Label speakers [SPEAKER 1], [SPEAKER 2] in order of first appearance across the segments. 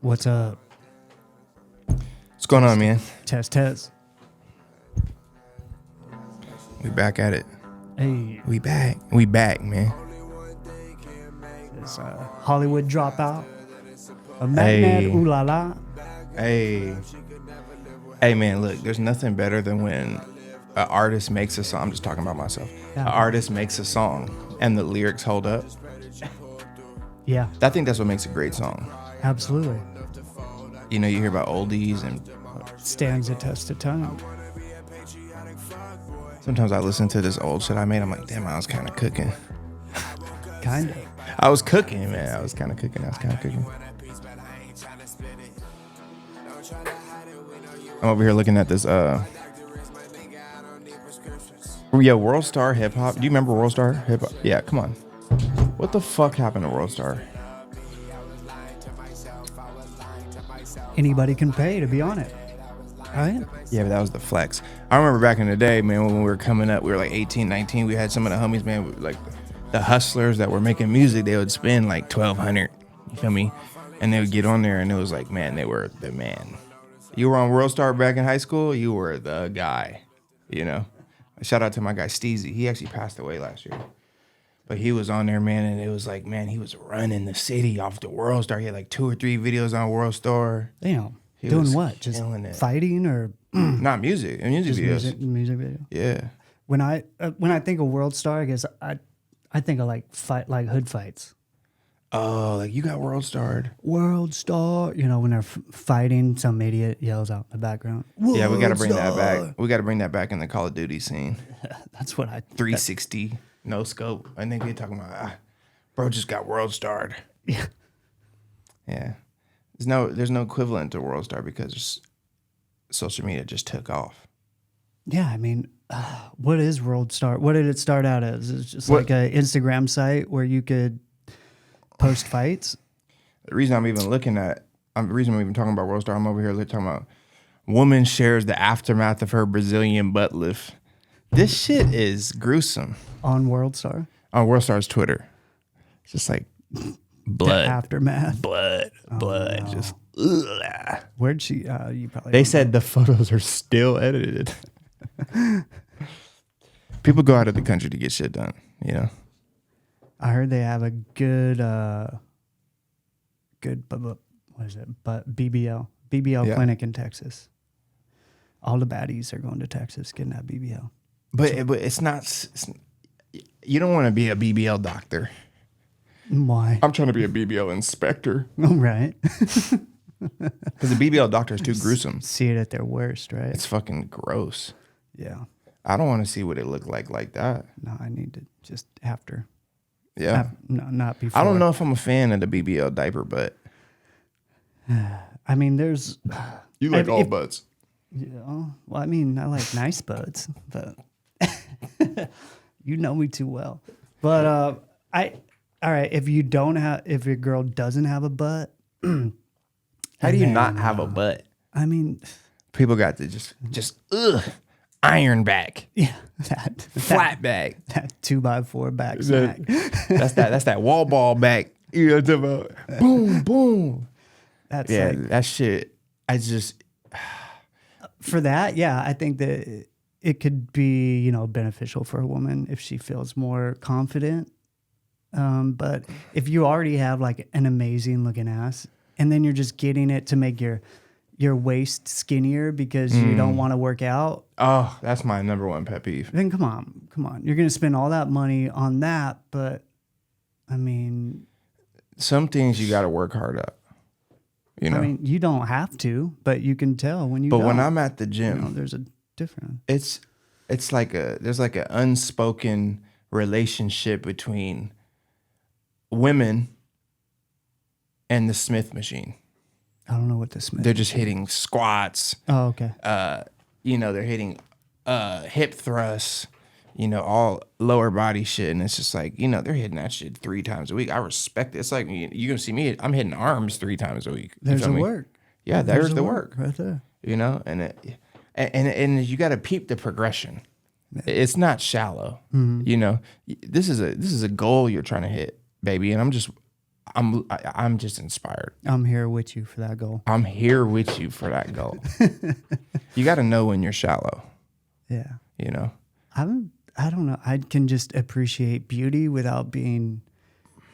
[SPEAKER 1] What's up?
[SPEAKER 2] What's going on, man?
[SPEAKER 1] Test.
[SPEAKER 2] We back at it.
[SPEAKER 1] Hey,
[SPEAKER 2] We back, man.
[SPEAKER 1] it's Hollywood Dropout. A Mackned, ooh la la.
[SPEAKER 2] Hey, man, look, there's nothing better than when an artist makes a song. I'm just talking about myself.
[SPEAKER 1] Yeah.
[SPEAKER 2] An artist makes a song and the lyrics hold up.
[SPEAKER 1] Yeah,
[SPEAKER 2] I think that's what makes a great song.
[SPEAKER 1] absolutely.
[SPEAKER 2] You know, you hear about oldies, and
[SPEAKER 1] Stands the test of time.
[SPEAKER 2] sometimes I listen to this old shit I made. I'm like, damn, I was kind of cooking.
[SPEAKER 1] Kind of.
[SPEAKER 2] I was cooking, man. I was kind of cooking. I'm over here looking at this. World Star Hip Hop. Do you remember World Star Hip Hop? Yeah, come on. What the fuck happened to World Star?
[SPEAKER 1] Anybody can pay to be on it, right?
[SPEAKER 2] Yeah, but that was the flex. I remember back in the day, man, when we were coming up, we were like 18, 19. We had some of the homies, man, like the hustlers that were making music. They would spend like $1,200. You feel me? And they would get on there, and it was like, man, they were the man. You were on World Star back in high school, you were the guy, you know? Shout out to my guy, Steezy. He actually passed away last year. But he was on there, man, and it was like, man, he was running the city off the World Star. He had like 2 or 3 videos on World Star.
[SPEAKER 1] Damn.
[SPEAKER 2] He
[SPEAKER 1] Doing
[SPEAKER 2] was
[SPEAKER 1] what? Just
[SPEAKER 2] killing it.
[SPEAKER 1] fighting or
[SPEAKER 2] Not music, music
[SPEAKER 1] just
[SPEAKER 2] videos.
[SPEAKER 1] music video?
[SPEAKER 2] Yeah.
[SPEAKER 1] When I think of World Star, I guess I think of like hood fights.
[SPEAKER 2] Oh, like you got World Starred.
[SPEAKER 1] World Star, you know, when they're fighting, some idiot yells out in the background.
[SPEAKER 2] Yeah, we got to
[SPEAKER 1] "World
[SPEAKER 2] bring that
[SPEAKER 1] Star!"
[SPEAKER 2] back. We got to bring that back in the Call of Duty scene.
[SPEAKER 1] That's what I
[SPEAKER 2] 360, no scope. I think they're talking about, bro just got World Starred.
[SPEAKER 1] Yeah.
[SPEAKER 2] Yeah. There's no equivalent to World Star because social media just took off.
[SPEAKER 1] Yeah, I mean, what is World Star? What did it start out as? It's just like an Instagram site where you could post fights.
[SPEAKER 2] The reason I'm even talking about World Star, I'm over here talking about woman shares the aftermath of her Brazilian butt lift. This shit is gruesome.
[SPEAKER 1] On World Star?
[SPEAKER 2] On World Star's Twitter. It's just like blood.
[SPEAKER 1] The aftermath.
[SPEAKER 2] Blood.
[SPEAKER 1] No.
[SPEAKER 2] Just ugh.
[SPEAKER 1] Where'd she? You probably.
[SPEAKER 2] They said the photos are still edited. People go out of the country to get shit done, you know?
[SPEAKER 1] I heard they have a good, what is it? But BBL
[SPEAKER 2] Yeah.
[SPEAKER 1] clinic in Texas. All the baddies are going to Texas getting that BBL.
[SPEAKER 2] But it's not. You don't want to be a BBL doctor.
[SPEAKER 1] Why?
[SPEAKER 2] I'm trying to be a BBL inspector.
[SPEAKER 1] Oh, right.
[SPEAKER 2] Because the BBL doctor is too gruesome.
[SPEAKER 1] See it at their worst, right?
[SPEAKER 2] It's fucking gross.
[SPEAKER 1] Yeah.
[SPEAKER 2] I don't want to see what it looked like that.
[SPEAKER 1] No, I need to just after.
[SPEAKER 2] Yeah.
[SPEAKER 1] Not before.
[SPEAKER 2] I don't know if I'm a fan of the BBL diaper, but
[SPEAKER 1] I mean, there's.
[SPEAKER 2] you
[SPEAKER 1] like all
[SPEAKER 2] butts.
[SPEAKER 1] You know, well, I mean, I like nice butts, but you know me too well. But all right, if your girl doesn't have a butt,
[SPEAKER 2] How do you not have a butt?
[SPEAKER 1] I mean,
[SPEAKER 2] People got to just iron back,
[SPEAKER 1] yeah,
[SPEAKER 2] flat back.
[SPEAKER 1] that 2x4 back smack.
[SPEAKER 2] That's that wall ball back. You know what I'm talking about? Boom, boom.
[SPEAKER 1] That's
[SPEAKER 2] Yeah,
[SPEAKER 1] like,
[SPEAKER 2] that shit.
[SPEAKER 1] for that, yeah, I think that it could be, you know, beneficial for a woman if she feels more confident. But if you already have like an amazing looking ass, and then you're just getting it to make your waist skinnier because you don't want to work out.
[SPEAKER 2] Oh, that's my number one pet peeve.
[SPEAKER 1] Then come on. You're going to spend all that money on that, but I mean,
[SPEAKER 2] Some things you got to work hard at. You know.
[SPEAKER 1] I mean, you don't have to, but you can tell when you.
[SPEAKER 2] But
[SPEAKER 1] don't.
[SPEAKER 2] when I'm at the
[SPEAKER 1] You
[SPEAKER 2] gym,
[SPEAKER 1] know, there's a difference.
[SPEAKER 2] it's like there's like an unspoken relationship between women and the Smith machine.
[SPEAKER 1] I don't know what this means.
[SPEAKER 2] They're just hitting squats.
[SPEAKER 1] Oh, okay.
[SPEAKER 2] They're hitting hip thrusts, all lower body shit. And it's just like, they're hitting that shit 3 times a week. I respect it. It's like, you're going to see me, I'm hitting arms 3 times a week.
[SPEAKER 1] There's the work.
[SPEAKER 2] Yeah, there's the work.
[SPEAKER 1] Right there.
[SPEAKER 2] And you got to peep the progression. It's not shallow. Mm-hmm. This is a goal you're trying to hit, baby. And I'm just inspired.
[SPEAKER 1] I'm here with you for that goal.
[SPEAKER 2] I'm here with you for that goal. You got to know when you're shallow.
[SPEAKER 1] Yeah.
[SPEAKER 2] You know?
[SPEAKER 1] I don't know. I can just appreciate beauty without being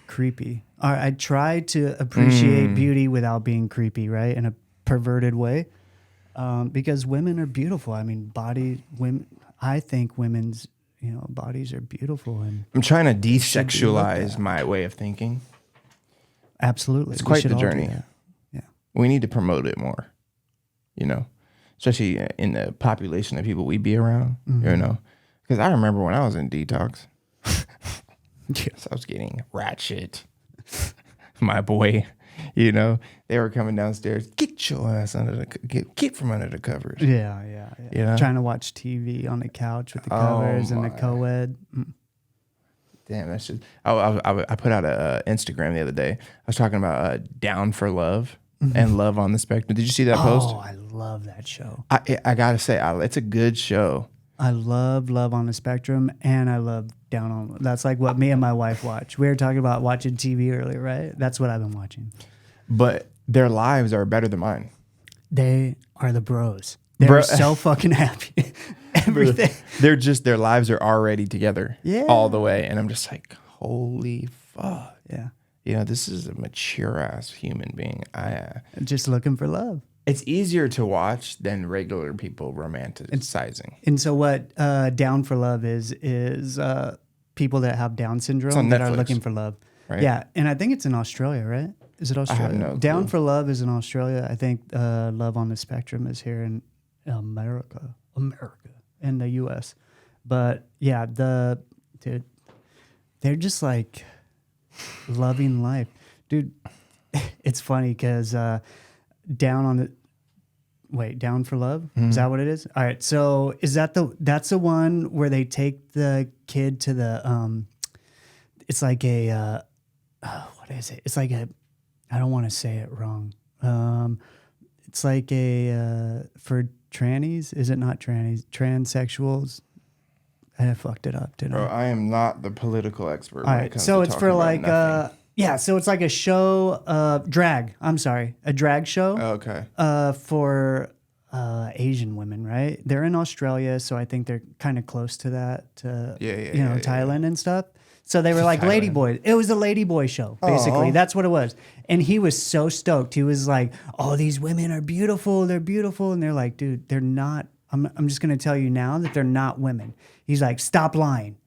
[SPEAKER 1] creepy. Or I try to appreciate beauty without being creepy, right? In a perverted way. Because women are beautiful. I mean, I think women's, bodies are beautiful. And
[SPEAKER 2] I'm trying to desexualize my way of thinking.
[SPEAKER 1] Absolutely.
[SPEAKER 2] It's quite the journey.
[SPEAKER 1] Yeah.
[SPEAKER 2] We need to promote it more, especially in the population of people we be around, because I remember when I was in detox, so I was getting ratchet. My boy, they were coming downstairs, get your ass get from under the covers.
[SPEAKER 1] Yeah. Trying to watch TV on the couch with the covers and the co-ed.
[SPEAKER 2] Damn, that's just. I put out a Instagram the other day. I was talking about Down for Love and Love on the Spectrum. Did you see that post?
[SPEAKER 1] Oh, I love that show.
[SPEAKER 2] I gotta say, it's a good show.
[SPEAKER 1] I love Love on the Spectrum, and I love Down on. That's like what me and my wife watch. We were talking about watching TV earlier, right? That's what I've been watching.
[SPEAKER 2] But their lives are better than mine.
[SPEAKER 1] They are the bros. They're so fucking happy. Everything.
[SPEAKER 2] Their lives are already together.
[SPEAKER 1] Yeah.
[SPEAKER 2] All the way. And I'm just like, holy fuck.
[SPEAKER 1] Yeah.
[SPEAKER 2] This is a mature ass human being.
[SPEAKER 1] Just looking for love.
[SPEAKER 2] It's easier to watch than regular people romanticizing.
[SPEAKER 1] And so what Down for Love is people that have Down syndrome that are looking for love.
[SPEAKER 2] Right?
[SPEAKER 1] Yeah. And I think it's in Australia, right? Is it Australia?
[SPEAKER 2] I have no clue.
[SPEAKER 1] Down for Love is in Australia. I think Love on the Spectrum is here in America, in the U.S. But yeah, they're just like loving life, dude. It's funny because Down for Love, is that what it is? All right, so is that's the one where they take the kid to the it's like a what is it? It's like a, I don't want to say it wrong. It's like a for trannies. Is it not trannies? Transsexuals. I fucked it up, didn't I?
[SPEAKER 2] I am not the political expert.
[SPEAKER 1] All right, so it's for like so it's like a show, drag. I'm sorry, a drag show.
[SPEAKER 2] Okay.
[SPEAKER 1] For Asian women, right? They're in Australia, so I think they're kind of close to that. Thailand and stuff. So they were like ladyboys. It was a ladyboy show, basically. That's what it was. And he was so stoked. He was like, "Oh, these women are beautiful. They're beautiful." And they're like, "Dude, they're not. I'm just gonna tell you now that they're not women." He's like, "Stop lying."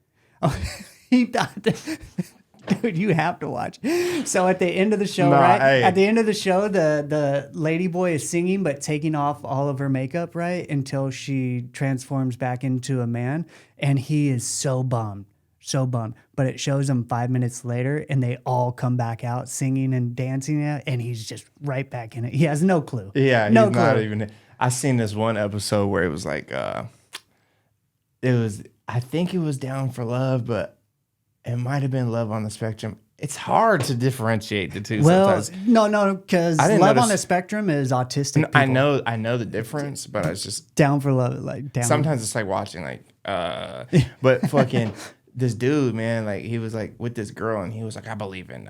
[SPEAKER 1] He thought, dude, you have to watch. So at the end of the show, at the end of the show, the ladyboy is singing but taking off all of her makeup, right, until she transforms back into a man, and he is so bummed. But it shows them 5 minutes later, and they all come back out singing and dancing, and he's just right back in it. He has no clue.
[SPEAKER 2] Yeah, no clue. Not even. I seen this one episode where it was like, I think it was Down for Love, but it might have been Love on the Spectrum. It's hard to differentiate the two sometimes.
[SPEAKER 1] No, because Love on the Spectrum is autistic people.
[SPEAKER 2] I know the difference, but it's just
[SPEAKER 1] Down for Love, like down.
[SPEAKER 2] Sometimes it's like watching but fucking this dude, man, like he was like with this girl, and he was like, I believe in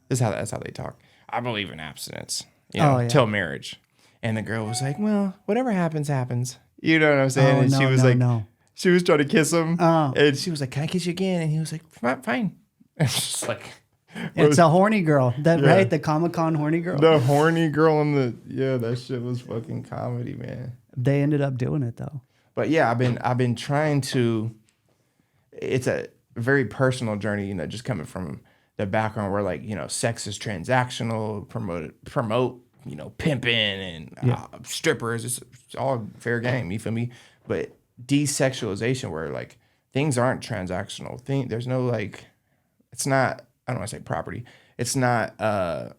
[SPEAKER 2] that's how they talk. I believe in abstinence, till marriage. And the girl was like, well, whatever happens, happens. You know what I'm saying? And she was she was trying to kiss him, and she was like, can I kiss you again? And he was like, fine. It's just like,
[SPEAKER 1] it's a horny girl, right? The Comic-Con horny girl.
[SPEAKER 2] The horny girl that shit was fucking comedy, man.
[SPEAKER 1] They ended up doing it though.
[SPEAKER 2] But yeah, I've been trying to. It's a very personal journey, just coming from the background where sex is transactional, promote, pimping and strippers. It's all fair game. You feel me? But desexualization, where things aren't transactional. There's no it's not. I don't want to say property. It's not all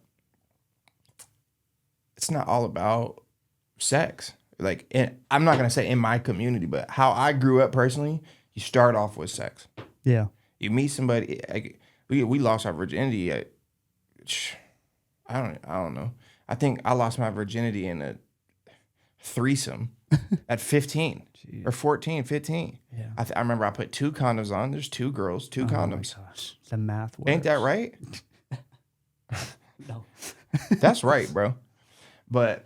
[SPEAKER 2] about sex. I'm not gonna say in my community, but how I grew up personally. You start off with sex.
[SPEAKER 1] Yeah.
[SPEAKER 2] You meet somebody. We lost our virginity at. I don't know. I think I lost my virginity in a threesome at 15 or 14, 15.
[SPEAKER 1] Yeah.
[SPEAKER 2] I remember I put 2 condoms on. There's 2 girls, 2 condoms.
[SPEAKER 1] My gosh. The math works.
[SPEAKER 2] Ain't that right?
[SPEAKER 1] No.
[SPEAKER 2] That's right, bro. But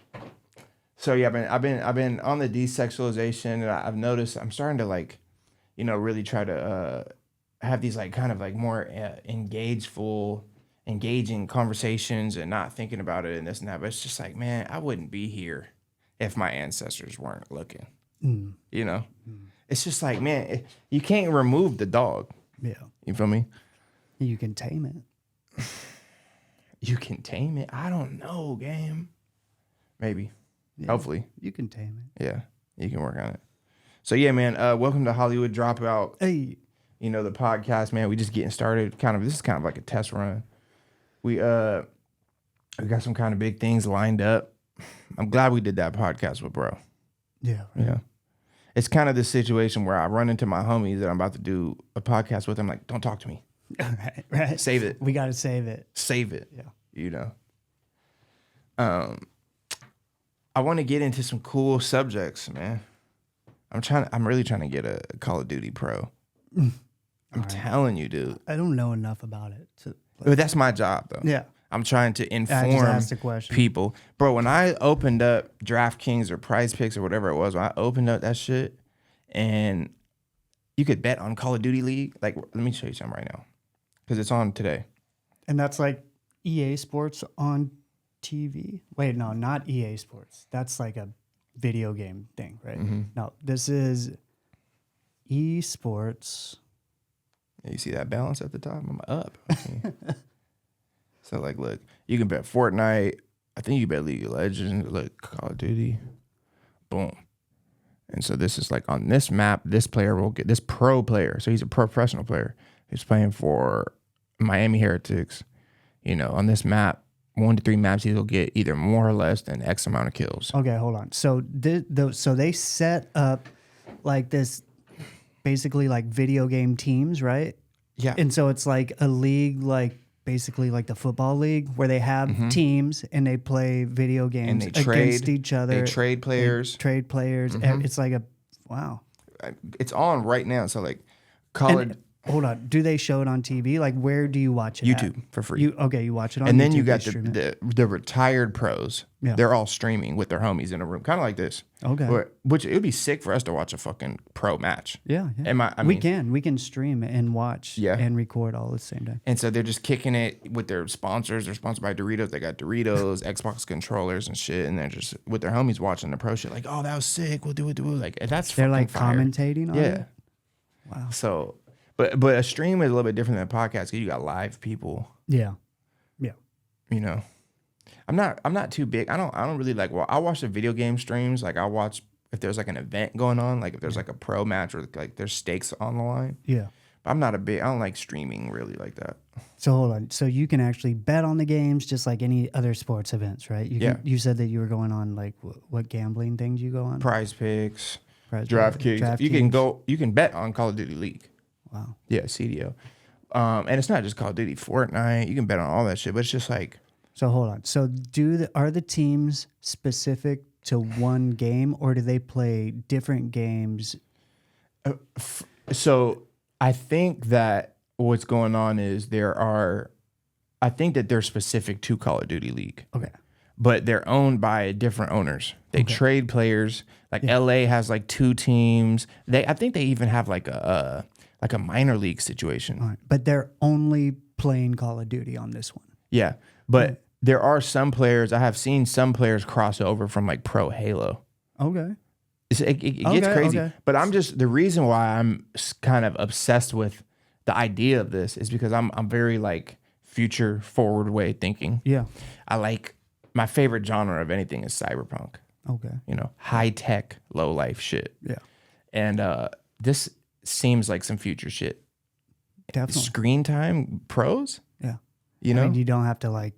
[SPEAKER 2] so yeah, I've been on the desexualization, and I've noticed I'm starting to like, really try to have these like kind of like more engaging conversations and not thinking about it and this and that. But it's just like, man, I wouldn't be here if my ancestors weren't looking. It's just like, man, you can't remove the dog.
[SPEAKER 1] Yeah.
[SPEAKER 2] You feel me?
[SPEAKER 1] You can tame it.
[SPEAKER 2] You can tame it. I don't know, game. Maybe.
[SPEAKER 1] Yeah,
[SPEAKER 2] Hopefully.
[SPEAKER 1] you can tame it.
[SPEAKER 2] Yeah, you can work on it. So yeah, man. Welcome to Hollywood Dropout.
[SPEAKER 1] Hey.
[SPEAKER 2] The podcast, man. We just getting started. This is kind of like a test run. We got some kind of big things lined up. I'm glad we did that podcast with bro.
[SPEAKER 1] Yeah. Right.
[SPEAKER 2] Yeah. It's kind of this situation where I run into my homies that I'm about to do a podcast with. I'm like, don't talk to me.
[SPEAKER 1] Right.
[SPEAKER 2] Save it.
[SPEAKER 1] We got to save it.
[SPEAKER 2] Save it.
[SPEAKER 1] Yeah.
[SPEAKER 2] I want to get into some cool subjects, man. I'm really trying to get a Call of Duty Pro. I'm telling you, dude.
[SPEAKER 1] I don't know enough about it.
[SPEAKER 2] But that's my job, though.
[SPEAKER 1] Yeah.
[SPEAKER 2] I'm trying to inform
[SPEAKER 1] the question.
[SPEAKER 2] people. Bro, when I opened up DraftKings or Prize Picks or whatever it was, when I opened up that shit, and you could bet on Call of Duty League. Like, let me show you something right now, because it's on today.
[SPEAKER 1] And that's like EA Sports on TV. Wait, no, not EA Sports. That's like a video game thing, right?
[SPEAKER 2] Mm-hmm.
[SPEAKER 1] No, this is Esports.
[SPEAKER 2] You see that balance at the top? I'm up. So, like, look, you can bet Fortnite. I think you bet League of Legends, look, Call of Duty. Boom. And so this is like on this map, this player will get, this pro player, so he's a professional player. He's playing for Miami Heretics. On this map, 1 to 3 maps, he'll get either more or less than X amount of kills.
[SPEAKER 1] Okay, hold on. So so they set up like this, basically like video game teams, right?
[SPEAKER 2] Yeah.
[SPEAKER 1] And so it's like a league, like basically like the football league, where they have teams and they play video games
[SPEAKER 2] and they
[SPEAKER 1] against
[SPEAKER 2] trade
[SPEAKER 1] each other.
[SPEAKER 2] They trade players.
[SPEAKER 1] It's like wow.
[SPEAKER 2] It's on right now. So like
[SPEAKER 1] Hold on. Do they show it on TV? Like, where do you watch it?
[SPEAKER 2] YouTube
[SPEAKER 1] at?
[SPEAKER 2] for free.
[SPEAKER 1] You watch it on YouTube.
[SPEAKER 2] And then you got
[SPEAKER 1] they stream it.
[SPEAKER 2] the retired pros.
[SPEAKER 1] Yeah.
[SPEAKER 2] They're all streaming with their homies in a room, kind of like this.
[SPEAKER 1] Okay.
[SPEAKER 2] Which it would be sick for us to watch a fucking pro match.
[SPEAKER 1] Yeah. We can stream and watch and record all at the same time.
[SPEAKER 2] And so they're just kicking it with their sponsors. They're sponsored by Doritos. They got Doritos, Xbox controllers and shit. And they're just with their homies watching the pro shit. Like, oh, that was sick. We'll do it. Like, that's
[SPEAKER 1] they're
[SPEAKER 2] fucking
[SPEAKER 1] like
[SPEAKER 2] fire.
[SPEAKER 1] Commentating on it? Wow.
[SPEAKER 2] So, but a stream is a little bit different than a podcast because you got live people.
[SPEAKER 1] Yeah.
[SPEAKER 2] I'm not too big. I don't really like. Well, I watch the video game streams. Like I watch if there's like an event going on, like if there's like a pro match or like there's stakes on the line.
[SPEAKER 1] Yeah.
[SPEAKER 2] But I don't like streaming really like that.
[SPEAKER 1] So hold on. So you can actually bet on the games just like any other sports events, right? You said that you were going on like what gambling things you go on?
[SPEAKER 2] Prize Picks, DraftKings. You can bet on Call of Duty League.
[SPEAKER 1] Wow.
[SPEAKER 2] Yeah, CDO. And it's not just Call of Duty, Fortnite. You can bet on all that shit, but it's just like.
[SPEAKER 1] So hold on. So are the teams specific to one game, or do they play different games?
[SPEAKER 2] So I think that what's going on is I think that they're specific to Call of Duty League.
[SPEAKER 1] Okay.
[SPEAKER 2] But they're owned by different owners. They trade players. Like LA has like 2 teams. I think they even have like a minor league situation.
[SPEAKER 1] All right. But they're only playing Call of Duty on this one.
[SPEAKER 2] Yeah. But there are some players, I have seen some players cross over from like Pro Halo.
[SPEAKER 1] Okay.
[SPEAKER 2] It gets crazy. Okay. But the reason why I'm kind of obsessed with the idea of this is because I'm very like future forward way thinking.
[SPEAKER 1] Yeah.
[SPEAKER 2] I like, my favorite genre of anything is cyberpunk.
[SPEAKER 1] Okay.
[SPEAKER 2] High tech, low life shit.
[SPEAKER 1] Yeah.
[SPEAKER 2] And this seems like some future shit.
[SPEAKER 1] Definitely.
[SPEAKER 2] Screen time pros?
[SPEAKER 1] Yeah.
[SPEAKER 2] I mean,
[SPEAKER 1] you don't have to like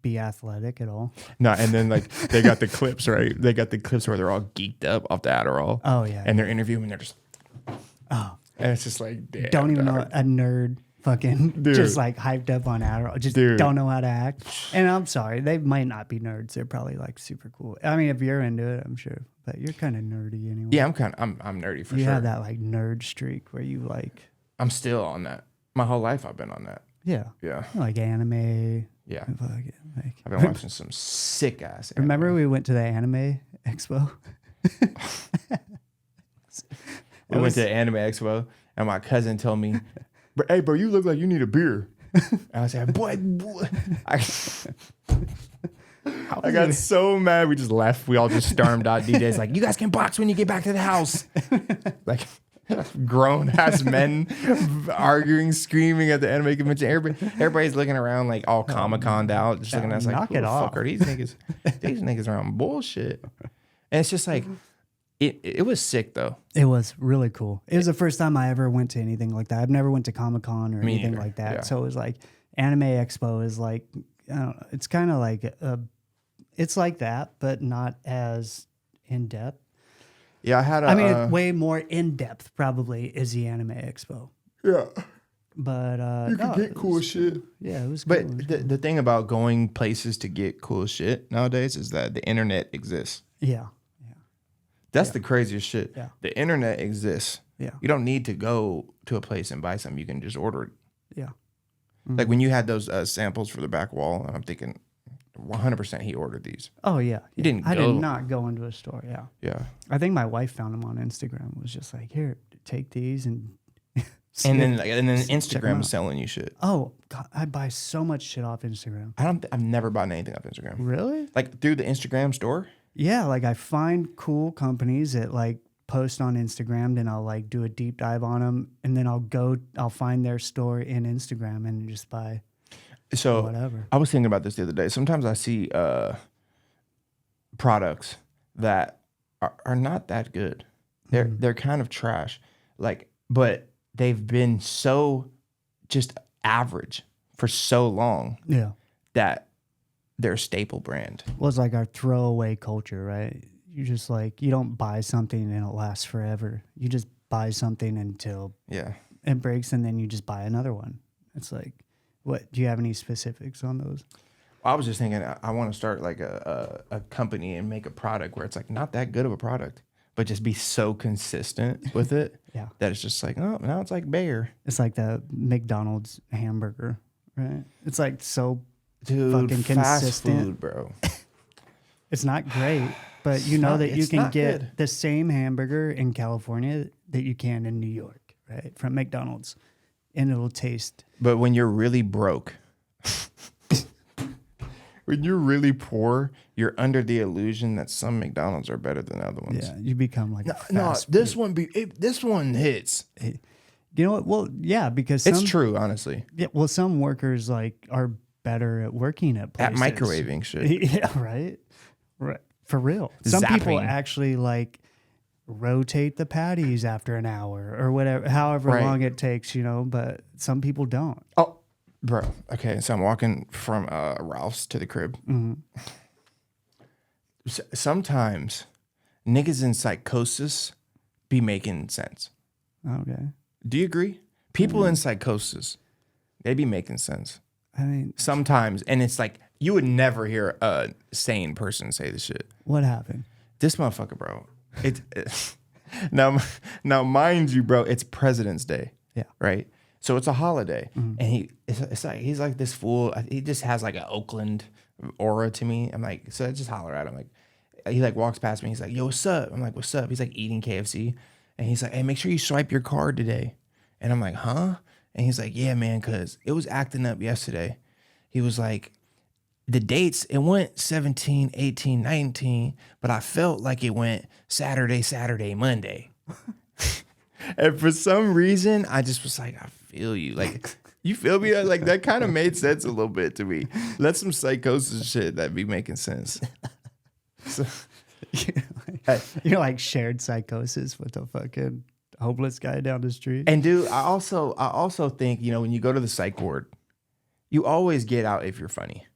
[SPEAKER 1] be athletic at all.
[SPEAKER 2] No, and then like they got the clips, right? They got the clips where they're all geeked up off the Adderall.
[SPEAKER 1] Oh yeah.
[SPEAKER 2] And they're interviewing, they're just and it's just like, damn,
[SPEAKER 1] don't even know a nerd fucking just like hyped up on Adderall. Just don't know how to act. And I'm sorry, they might not be nerds. They're probably like super cool. I mean, if you're into it, I'm sure. But you're kind of nerdy anyway.
[SPEAKER 2] Yeah, I'm nerdy for sure.
[SPEAKER 1] You have that like nerd streak where you like.
[SPEAKER 2] I'm still on that. My whole life I've been on that.
[SPEAKER 1] Yeah.
[SPEAKER 2] Yeah.
[SPEAKER 1] Like anime,
[SPEAKER 2] Yeah.
[SPEAKER 1] Fuck it, like,
[SPEAKER 2] I've been watching some sick ass.
[SPEAKER 1] remember we went to the anime expo?
[SPEAKER 2] We went to the anime expo, and my cousin told me, "Hey, bro, you look like you need a beer." And I said, "Boy, I got so mad. We just left. We all just stormed out. DJ's like, "You guys can box when you get back to the house." Like grown ass men arguing, screaming at the anime convention. Everybody's looking around like all Comic-Con'd out, just looking at us like,
[SPEAKER 1] knock
[SPEAKER 2] "Who
[SPEAKER 1] it
[SPEAKER 2] the
[SPEAKER 1] off.
[SPEAKER 2] fuck are these niggas? These niggas are on bullshit." And it's just like, it was sick though.
[SPEAKER 1] It was really cool. It was the first time I ever went to anything like that. I've never went to Comic-Con or anything
[SPEAKER 2] neither.
[SPEAKER 1] like that.
[SPEAKER 2] Yeah.
[SPEAKER 1] So it was like Anime Expo is like, I don't know, it's kind of like it's like that, but not as in depth.
[SPEAKER 2] Yeah, I had a.
[SPEAKER 1] I mean, way more in depth probably is the Anime Expo.
[SPEAKER 2] Yeah.
[SPEAKER 1] But
[SPEAKER 2] You can get cool shit.
[SPEAKER 1] Yeah, it was cool.
[SPEAKER 2] But the thing about going places to get cool shit nowadays is that the internet exists.
[SPEAKER 1] Yeah.
[SPEAKER 2] That's the craziest shit.
[SPEAKER 1] Yeah.
[SPEAKER 2] The internet exists.
[SPEAKER 1] Yeah.
[SPEAKER 2] You don't need to go to a place and buy something. You can just order it.
[SPEAKER 1] Yeah.
[SPEAKER 2] Mm-hmm. Like when you had those samples for the back wall, I'm thinking 100% he ordered these.
[SPEAKER 1] Oh, yeah.
[SPEAKER 2] He didn't
[SPEAKER 1] I
[SPEAKER 2] go.
[SPEAKER 1] did not go into a store. Yeah.
[SPEAKER 2] Yeah.
[SPEAKER 1] I think my wife found them on Instagram. It was just like, here, take these and
[SPEAKER 2] And then
[SPEAKER 1] check 'em
[SPEAKER 2] Instagram's
[SPEAKER 1] out.
[SPEAKER 2] selling you shit.
[SPEAKER 1] Oh, God, I buy so much shit off Instagram.
[SPEAKER 2] I've never bought anything off Instagram.
[SPEAKER 1] Really?
[SPEAKER 2] Like through the Instagram store?
[SPEAKER 1] Yeah, like I find cool companies that like post on Instagram, then I'll like do a deep dive on them, and then I'll find their store in Instagram and just buy
[SPEAKER 2] So
[SPEAKER 1] whatever.
[SPEAKER 2] I was thinking about this the other day. Sometimes I see products that are not that good. They're kind of trash. Like, but they've been so just average for so long
[SPEAKER 1] Yeah.
[SPEAKER 2] that they're a staple brand.
[SPEAKER 1] Well, it's like our throwaway culture, right? You just like, you don't buy something and it lasts forever. You just buy something until
[SPEAKER 2] Yeah.
[SPEAKER 1] it breaks and then you just buy another one. It's like, what, do you have any specifics on those?
[SPEAKER 2] I was just thinking I want to start like a company and make a product where it's like not that good of a product, but just be so consistent with it
[SPEAKER 1] Yeah.
[SPEAKER 2] that it's just like, oh, now it's like Bayer.
[SPEAKER 1] It's like the McDonald's hamburger, right? It's like so
[SPEAKER 2] Dude,
[SPEAKER 1] fucking
[SPEAKER 2] fast
[SPEAKER 1] consistent.
[SPEAKER 2] food, bro.
[SPEAKER 1] It's not great, but you know that you
[SPEAKER 2] it's
[SPEAKER 1] can
[SPEAKER 2] not
[SPEAKER 1] get
[SPEAKER 2] good.
[SPEAKER 1] the same hamburger in California that you can in New York, right? From McDonald's. And it'll taste.
[SPEAKER 2] But when you're really broke, when you're really poor, you're under the illusion that some McDonald's are better than other ones.
[SPEAKER 1] Yeah, you become like
[SPEAKER 2] This one hits.
[SPEAKER 1] You know what? Well, yeah, because
[SPEAKER 2] It's true, honestly.
[SPEAKER 1] Yeah, well, some workers like are better at working at
[SPEAKER 2] At
[SPEAKER 1] places.
[SPEAKER 2] microwaving shit.
[SPEAKER 1] Yeah, right. For real. Some people
[SPEAKER 2] Zapping.
[SPEAKER 1] actually like rotate the patties after an hour or whatever, however
[SPEAKER 2] Right.
[SPEAKER 1] long it takes, you know, but some people don't.
[SPEAKER 2] Oh, bro. Okay, so I'm walking from Ralph's to the crib.
[SPEAKER 1] Mm-hmm.
[SPEAKER 2] Sometimes niggas in psychosis be making sense.
[SPEAKER 1] Okay.
[SPEAKER 2] Do you agree? People in psychosis, they be making sense.
[SPEAKER 1] I mean,
[SPEAKER 2] Sometimes, and it's like you would never hear a sane person say this shit.
[SPEAKER 1] what happened?
[SPEAKER 2] This motherfucker, bro. Now, mind you, bro, it's President's Day.
[SPEAKER 1] Yeah.
[SPEAKER 2] Right. So it's a holiday, and he's like this fool. He just has like an Oakland aura to me. I'm like, so I just holler at him. Like, he like walks past me. He's like, "Yo, what's up?" I'm like, "What's up?" He's like eating KFC, and he's like, "Hey, make sure you swipe your card today." And I'm like, "Huh?" And he's like, "Yeah, man, cause it was acting up yesterday." He was like, the dates, it went 17, 18, 19, but I felt like it went Saturday, Monday. And for some reason, I just was like, I feel you. Like, you feel me? Like, that kind of made sense a little bit to me. That's some psychosis shit that be making sense. So,
[SPEAKER 1] You're like shared psychosis with the fucking homeless guy down the street.
[SPEAKER 2] and dude, I also think, you know, when you go to the psych ward, you always get out if you're funny.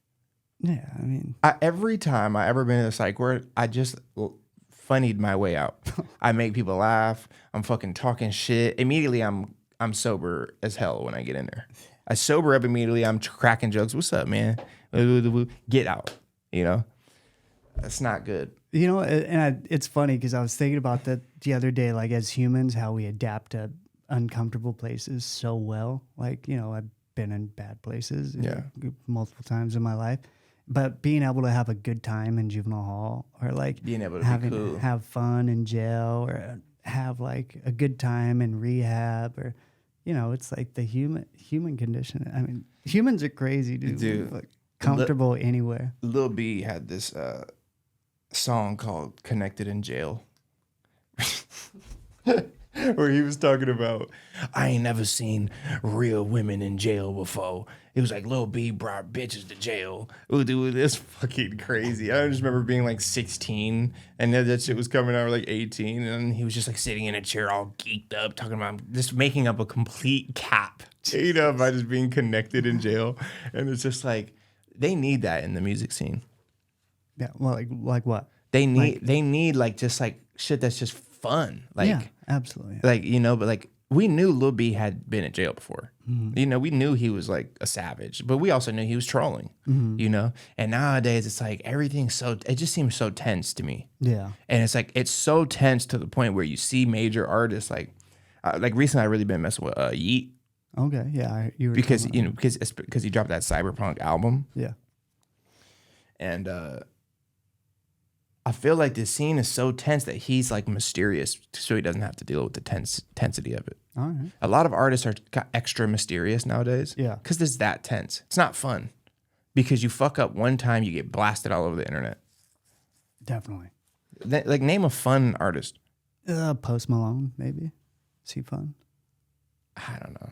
[SPEAKER 1] Yeah, I mean,
[SPEAKER 2] Every time I ever been to the psych ward, I just funnied my way out. I make people laugh. I'm fucking talking shit. Immediately, I'm sober as hell when I get in there. I sober up immediately. I'm cracking jokes. What's up, man? Get out. You know, that's not good.
[SPEAKER 1] you know, it's funny because I was thinking about that the other day, like as humans, how we adapt to uncomfortable places so well. Like, you know, been in bad places multiple times in my life. But being able to have a good time in juvenile hall, or like
[SPEAKER 2] being able to be cool,
[SPEAKER 1] have fun in jail, or have like a good time in rehab, or it's like the human condition. I mean, humans are crazy, dude. Like comfortable anywhere.
[SPEAKER 2] Lil B had this song called "Connected in Jail," where he was talking about, I ain't never seen real women in jail before. It was like Lil B brought bitches to jail. Ooh, dude, it's fucking crazy. I just remember being like 16 and then that shit was coming out like 18, and he was just like sitting in a chair all geeked up talking about just making up a complete cap, by just being connected in jail. And it's just like, they need that in the music scene.
[SPEAKER 1] Yeah, well, like what?
[SPEAKER 2] They need like just like shit that's just fun. Like,
[SPEAKER 1] yeah, absolutely.
[SPEAKER 2] Like, but like we knew Lil B had been in jail before. Mm-hmm. We knew he was like a savage, but we also knew he was trolling, And nowadays it's like it just seems so tense to me.
[SPEAKER 1] Yeah.
[SPEAKER 2] And it's like, it's so tense to the point where you see major artists like recently I really been messing with Yeet.
[SPEAKER 1] Okay. Yeah.
[SPEAKER 2] Because he dropped that Cyberpunk album.
[SPEAKER 1] Yeah.
[SPEAKER 2] And I feel like the scene is so tense that he's like mysterious, so he doesn't have to deal with the tensity of it.
[SPEAKER 1] All right.
[SPEAKER 2] A lot of artists are extra mysterious nowadays.
[SPEAKER 1] Yeah.
[SPEAKER 2] Because it's that tense. It's not fun. Because you fuck up one time, you get blasted all over the internet.
[SPEAKER 1] Definitely.
[SPEAKER 2] Like, name a fun artist.
[SPEAKER 1] Post Malone, maybe. Is he fun?
[SPEAKER 2] I don't know.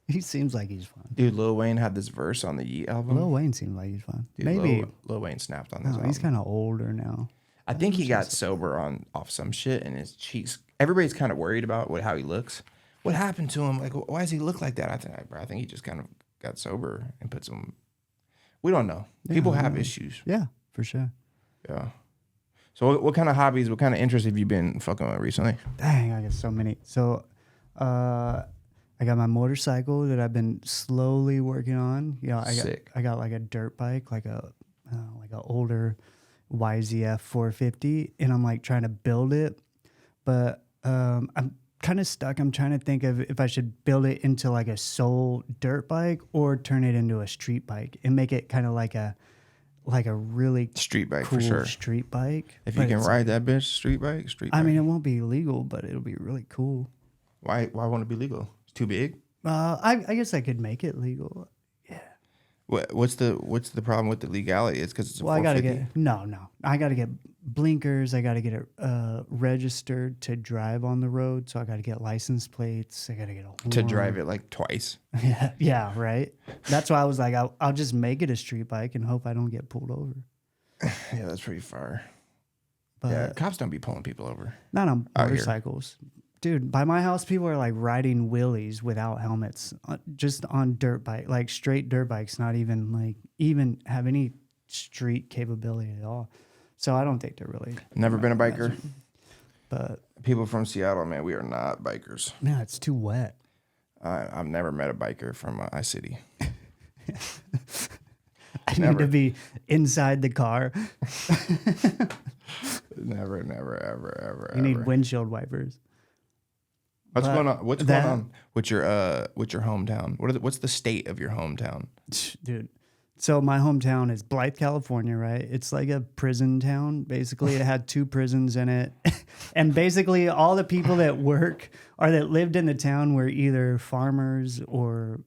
[SPEAKER 1] He seems like he's fun.
[SPEAKER 2] Dude, Lil Wayne had this verse on the Yeet album.
[SPEAKER 1] Lil Wayne seems like he's fun.
[SPEAKER 2] Dude,
[SPEAKER 1] maybe
[SPEAKER 2] Lil Wayne snapped on this album.
[SPEAKER 1] He's kind of older now.
[SPEAKER 2] I think he got sober off some shit, and his cheeks. Everybody's kind of worried about how he looks. What happened to him? Like, why does he look like that? I think he just kind of got sober and put some. We don't know. People have issues.
[SPEAKER 1] Yeah, for sure.
[SPEAKER 2] Yeah. So, what kind of hobbies, what kind of interests have you been fucking with recently?
[SPEAKER 1] Dang, I got so many. So, I got my motorcycle that I've been slowly working on. I got like a dirt bike, like a older YZF 450, and I'm like trying to build it, but I'm kind of stuck. I'm trying to think of if I should build it into like a soul dirt bike or turn it into a street bike and make it kind of like a really
[SPEAKER 2] street bike
[SPEAKER 1] cool
[SPEAKER 2] for sure.
[SPEAKER 1] Street bike.
[SPEAKER 2] If you can ride that bitch, street bike.
[SPEAKER 1] I mean, it won't be legal, but it'll be really cool.
[SPEAKER 2] Why won't it be legal? It's too big?
[SPEAKER 1] I guess I could make it legal. Yeah.
[SPEAKER 2] What's the problem with the legality? It's because it's a 450?
[SPEAKER 1] I gotta get blinkers. I gotta get it registered to drive on the road. So I gotta get license plates. I gotta get a horn.
[SPEAKER 2] To drive it like twice.
[SPEAKER 1] Yeah, right. That's why I was like, I'll just make it a street bike and hope I don't get pulled over.
[SPEAKER 2] Yeah, that's pretty far.
[SPEAKER 1] But
[SPEAKER 2] yeah, cops don't be pulling people over.
[SPEAKER 1] Not on motorcycles. Dude, by my house, people are like riding wheelies without helmets, just on dirt bike, like straight dirt bikes, not even have any street capability at all. So I don't think they're really.
[SPEAKER 2] Never been a biker.
[SPEAKER 1] But
[SPEAKER 2] people from Seattle, man, we are not bikers.
[SPEAKER 1] No, it's too wet.
[SPEAKER 2] I've never met a biker from iCity.
[SPEAKER 1] I need to be inside the car.
[SPEAKER 2] Never, ever.
[SPEAKER 1] You need windshield wipers.
[SPEAKER 2] What's going on? What's going on with your hometown? What's the state of your hometown,
[SPEAKER 1] dude? So my hometown is Blythe, California, right? It's like a prison town. Basically, it had 2 prisons in it, and basically all the people that work or that lived in the town were either farmers or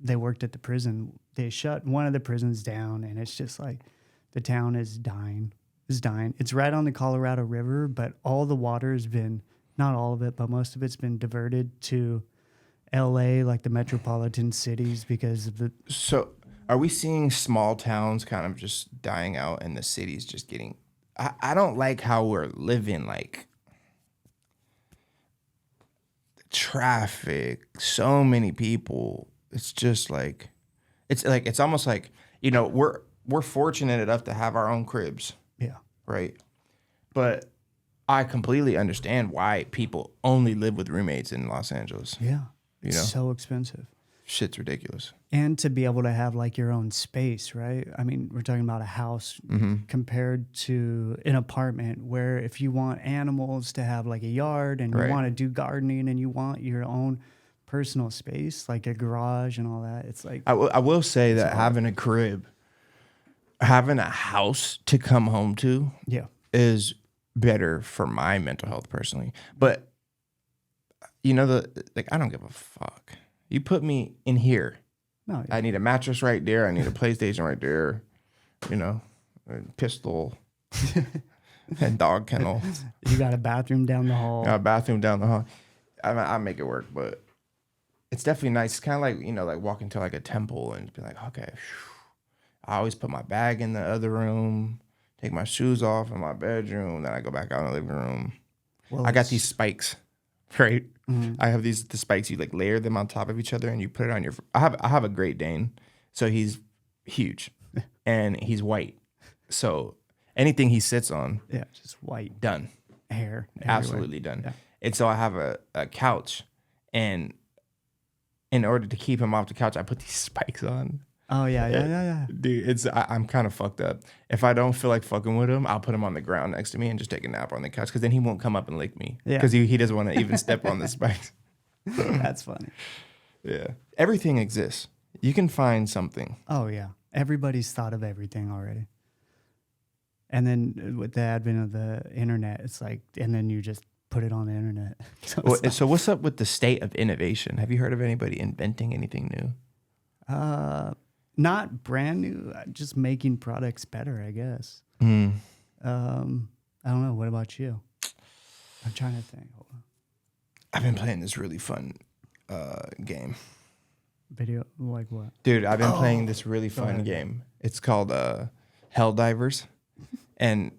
[SPEAKER 1] they worked at the prison. They shut one of the prisons down, and it's just like the town is dying. It's right on the Colorado River, but all the water has been. Not all of it, but most of it's been diverted to LA, like the metropolitan cities, because of the.
[SPEAKER 2] So, are we seeing small towns kind of just dying out and the cities just getting. I don't like how we're living, like traffic, so many people. It's just like. It's almost like, we're fortunate enough to have our own cribs.
[SPEAKER 1] Yeah.
[SPEAKER 2] Right. But. I completely understand why people only live with roommates in Los Angeles.
[SPEAKER 1] Yeah. It's so expensive.
[SPEAKER 2] Shit's ridiculous.
[SPEAKER 1] And to be able to have like your own space, right? I mean, we're talking about a house compared to an apartment where if you want animals to have like a yard and you want to do gardening and you want your own personal space, like a garage and all that. It's like
[SPEAKER 2] I will say that
[SPEAKER 1] hard.
[SPEAKER 2] having a crib, having a house to come home to
[SPEAKER 1] yeah,
[SPEAKER 2] is better for my mental health personally. But you know, I don't give a fuck. You put me in here.
[SPEAKER 1] no,
[SPEAKER 2] I need a mattress right there. I need a PlayStation right there. You know, a pistol and dog kennel.
[SPEAKER 1] you got a bathroom down the hall.
[SPEAKER 2] Got a bathroom down the hall. I make it work, but it's definitely nice. It's kind of like, you know, like walking to like a temple and be like, okay. I always put my bag in the other room, take my shoes off in my bedroom, then I go back out in the living room.
[SPEAKER 1] Well,
[SPEAKER 2] I got these spikes, right?
[SPEAKER 1] Mm-hmm.
[SPEAKER 2] I have the spikes. You like layer them on top of each other and you put it on your. I have a Great Dane, so he's huge, and he's white. So anything he sits on,
[SPEAKER 1] yeah, just white
[SPEAKER 2] done,
[SPEAKER 1] hair,
[SPEAKER 2] absolutely done.
[SPEAKER 1] Yeah.
[SPEAKER 2] And so I have a couch, and in order to keep him off the couch, I put these spikes on.
[SPEAKER 1] Oh yeah.
[SPEAKER 2] Dude, I'm kind of fucked up. If I don't feel like fucking with him, I'll put him on the ground next to me and just take a nap on the couch, because then he won't come up and lick me.
[SPEAKER 1] Yeah.
[SPEAKER 2] Because he doesn't want to even step on the spikes.
[SPEAKER 1] That's funny.
[SPEAKER 2] Yeah. Everything exists. You can find something.
[SPEAKER 1] Oh yeah, everybody's thought of everything already. And then with the advent of the internet, it's like, and then you just put it on the internet.
[SPEAKER 2] So what's up with the state of innovation? Have you heard of anybody inventing anything new?
[SPEAKER 1] Not brand new, just making products better, I guess.
[SPEAKER 2] Mm.
[SPEAKER 1] I don't know. What about you? I'm trying to think. Hold on.
[SPEAKER 2] I've been playing this really fun game.
[SPEAKER 1] Video, like what?
[SPEAKER 2] Dude, I've been playing this really fun
[SPEAKER 1] ahead.
[SPEAKER 2] game. It's called Helldivers. And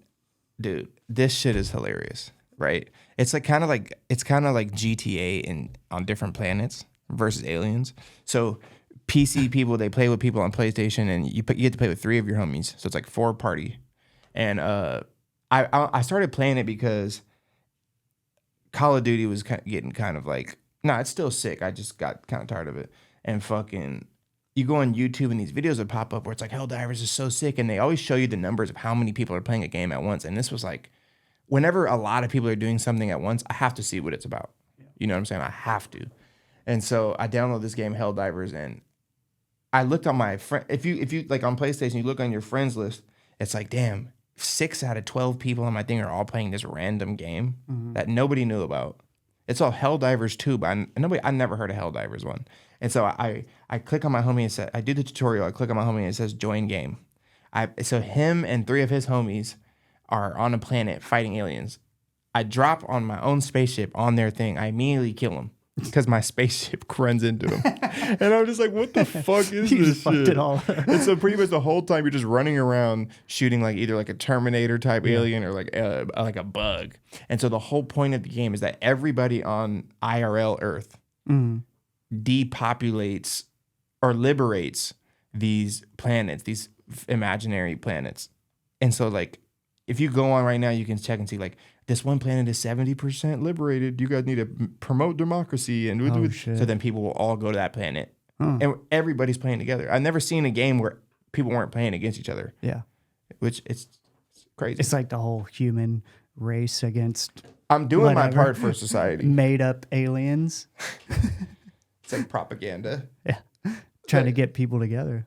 [SPEAKER 2] dude, this shit is hilarious, right? It's kind of like GTA on different planets versus aliens. So PC people, they play with people on PlayStation, and you get to play with 3 of your homies. So it's like 4 party. And I started playing it because Call of Duty was getting kind of like, it's still sick. I just got kind of tired of it. And fucking, you go on YouTube and these videos would pop up where it's like, Helldivers is so sick. And they always show you the numbers of how many people are playing a game at once. And this was like, whenever a lot of people are doing something at once, I have to see what it's about. Yeah. You know what I'm saying? I have to. And so I downloaded this game, Helldivers, and I looked on my friend. If you like on PlayStation, you look on your friends list, it's like, damn, 6 out of 12 people on my thing are all playing this random game that nobody knew about. It's all Helldivers 2, but I never heard of Helldivers 1. And so I click on my homie and said, I do the tutorial. I click on my homie and it says join game. So him and 3 of his homies are on a planet fighting aliens. I drop on my own spaceship on their thing. I immediately kill him because my spaceship runs into him. And I'm just like, what the fuck is
[SPEAKER 1] You
[SPEAKER 2] this
[SPEAKER 1] just fucked
[SPEAKER 2] shit?
[SPEAKER 1] it all up.
[SPEAKER 2] And so pretty much the whole time you're just running around shooting like either like a Terminator type alien or like a bug. And so the whole point of the game is that everybody on IRL Earth depopulates or liberates these planets, these imaginary planets. And so like, if you go on right now, you can check and see like, this one planet is 70% liberated. You guys need to promote democracy. And so then people will all go to that planet. And everybody's playing together. I've never seen a game where people weren't playing against each other.
[SPEAKER 1] Yeah.
[SPEAKER 2] Which it's crazy.
[SPEAKER 1] It's like the whole human race against
[SPEAKER 2] I'm doing my
[SPEAKER 1] whatever.
[SPEAKER 2] part for society.
[SPEAKER 1] Made up aliens.
[SPEAKER 2] It's like propaganda.
[SPEAKER 1] Yeah. Trying to get people together.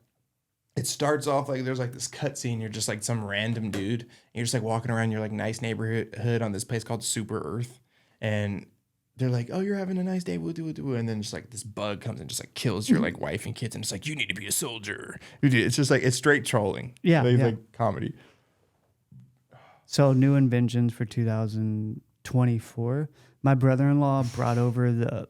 [SPEAKER 2] It starts off like there's like this cutscene. You're just like some random dude. And you're just like walking around your like nice neighborhood on this place called Super Earth. And they're like, oh, you're having a nice day. We'll do. And then just like this bug comes and just like kills your like wife and kids. And it's like, you need to be a soldier. It's just like, it's straight trolling.
[SPEAKER 1] Yeah.
[SPEAKER 2] Like comedy.
[SPEAKER 1] So new inventions for 2024. My brother-in-law brought over the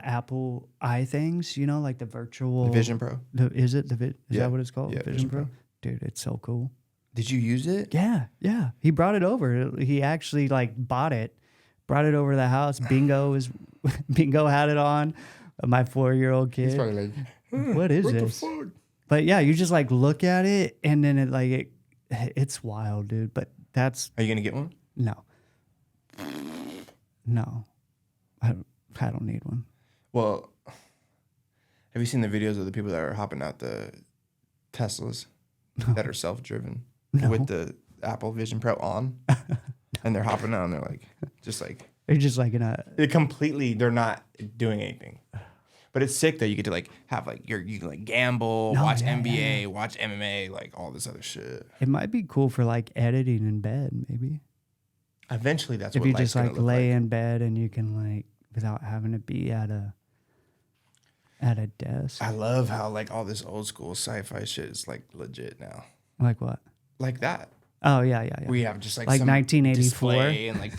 [SPEAKER 1] Apple eye things, you know, like the virtual
[SPEAKER 2] The Vision Pro.
[SPEAKER 1] Is that what it's called?
[SPEAKER 2] Yeah,
[SPEAKER 1] Vision Pro? Dude, it's so cool.
[SPEAKER 2] Did you use it?
[SPEAKER 1] Yeah. He brought it over. He actually like brought it over to the house. Bingo had it on. My 4-year-old kid.
[SPEAKER 2] He's probably like,
[SPEAKER 1] what is this?
[SPEAKER 2] The fuck?
[SPEAKER 1] But yeah, you just like look at it and then it's wild, dude. But that's
[SPEAKER 2] Are you gonna get one?
[SPEAKER 1] no. I don't need one.
[SPEAKER 2] Well, have you seen the videos of the people that are hopping out the Teslas that are self-driven with the Apple Vision Pro on? And they're hopping out and they're like, just like...
[SPEAKER 1] They're just like in a...
[SPEAKER 2] They're not doing anything. But it's sick that you get to like have like you can like gamble, watch NBA, watch MMA, like all this other shit.
[SPEAKER 1] It might be cool for like editing in bed, maybe.
[SPEAKER 2] Eventually, that's
[SPEAKER 1] if
[SPEAKER 2] what
[SPEAKER 1] you
[SPEAKER 2] life's
[SPEAKER 1] just
[SPEAKER 2] gonna
[SPEAKER 1] like
[SPEAKER 2] look
[SPEAKER 1] lay
[SPEAKER 2] like.
[SPEAKER 1] in bed and you can like without having to be at a desk.
[SPEAKER 2] I love how like all this old school sci-fi shit is like legit now.
[SPEAKER 1] Like what?
[SPEAKER 2] Like that.
[SPEAKER 1] Oh yeah.
[SPEAKER 2] We have just like some
[SPEAKER 1] 1984
[SPEAKER 2] display and like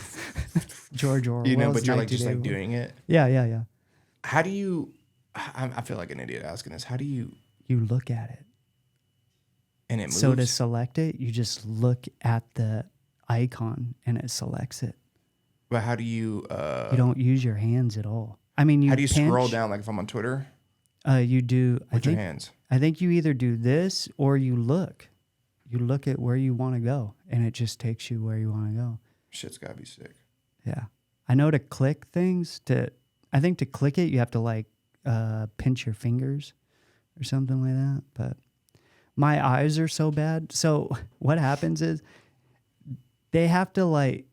[SPEAKER 1] George Orwell.
[SPEAKER 2] you know, but you're like just like doing it.
[SPEAKER 1] Yeah.
[SPEAKER 2] How do you? I feel like an idiot asking this. How do you?
[SPEAKER 1] You look at it.
[SPEAKER 2] And it moves.
[SPEAKER 1] So to select it, you just look at the icon and it selects it.
[SPEAKER 2] But how do you?
[SPEAKER 1] You don't use your hands at all. I mean,
[SPEAKER 2] how do you scroll down? Like if I'm on Twitter,
[SPEAKER 1] you do.
[SPEAKER 2] With your hands.
[SPEAKER 1] I think you either do this or you look. You look at where you want to go, and it just takes you where you want to go.
[SPEAKER 2] Shit's gotta be sick.
[SPEAKER 1] Yeah, I know to click things. I think to click it, you have to like pinch your fingers or something like that. But my eyes are so bad. So what happens is they have to like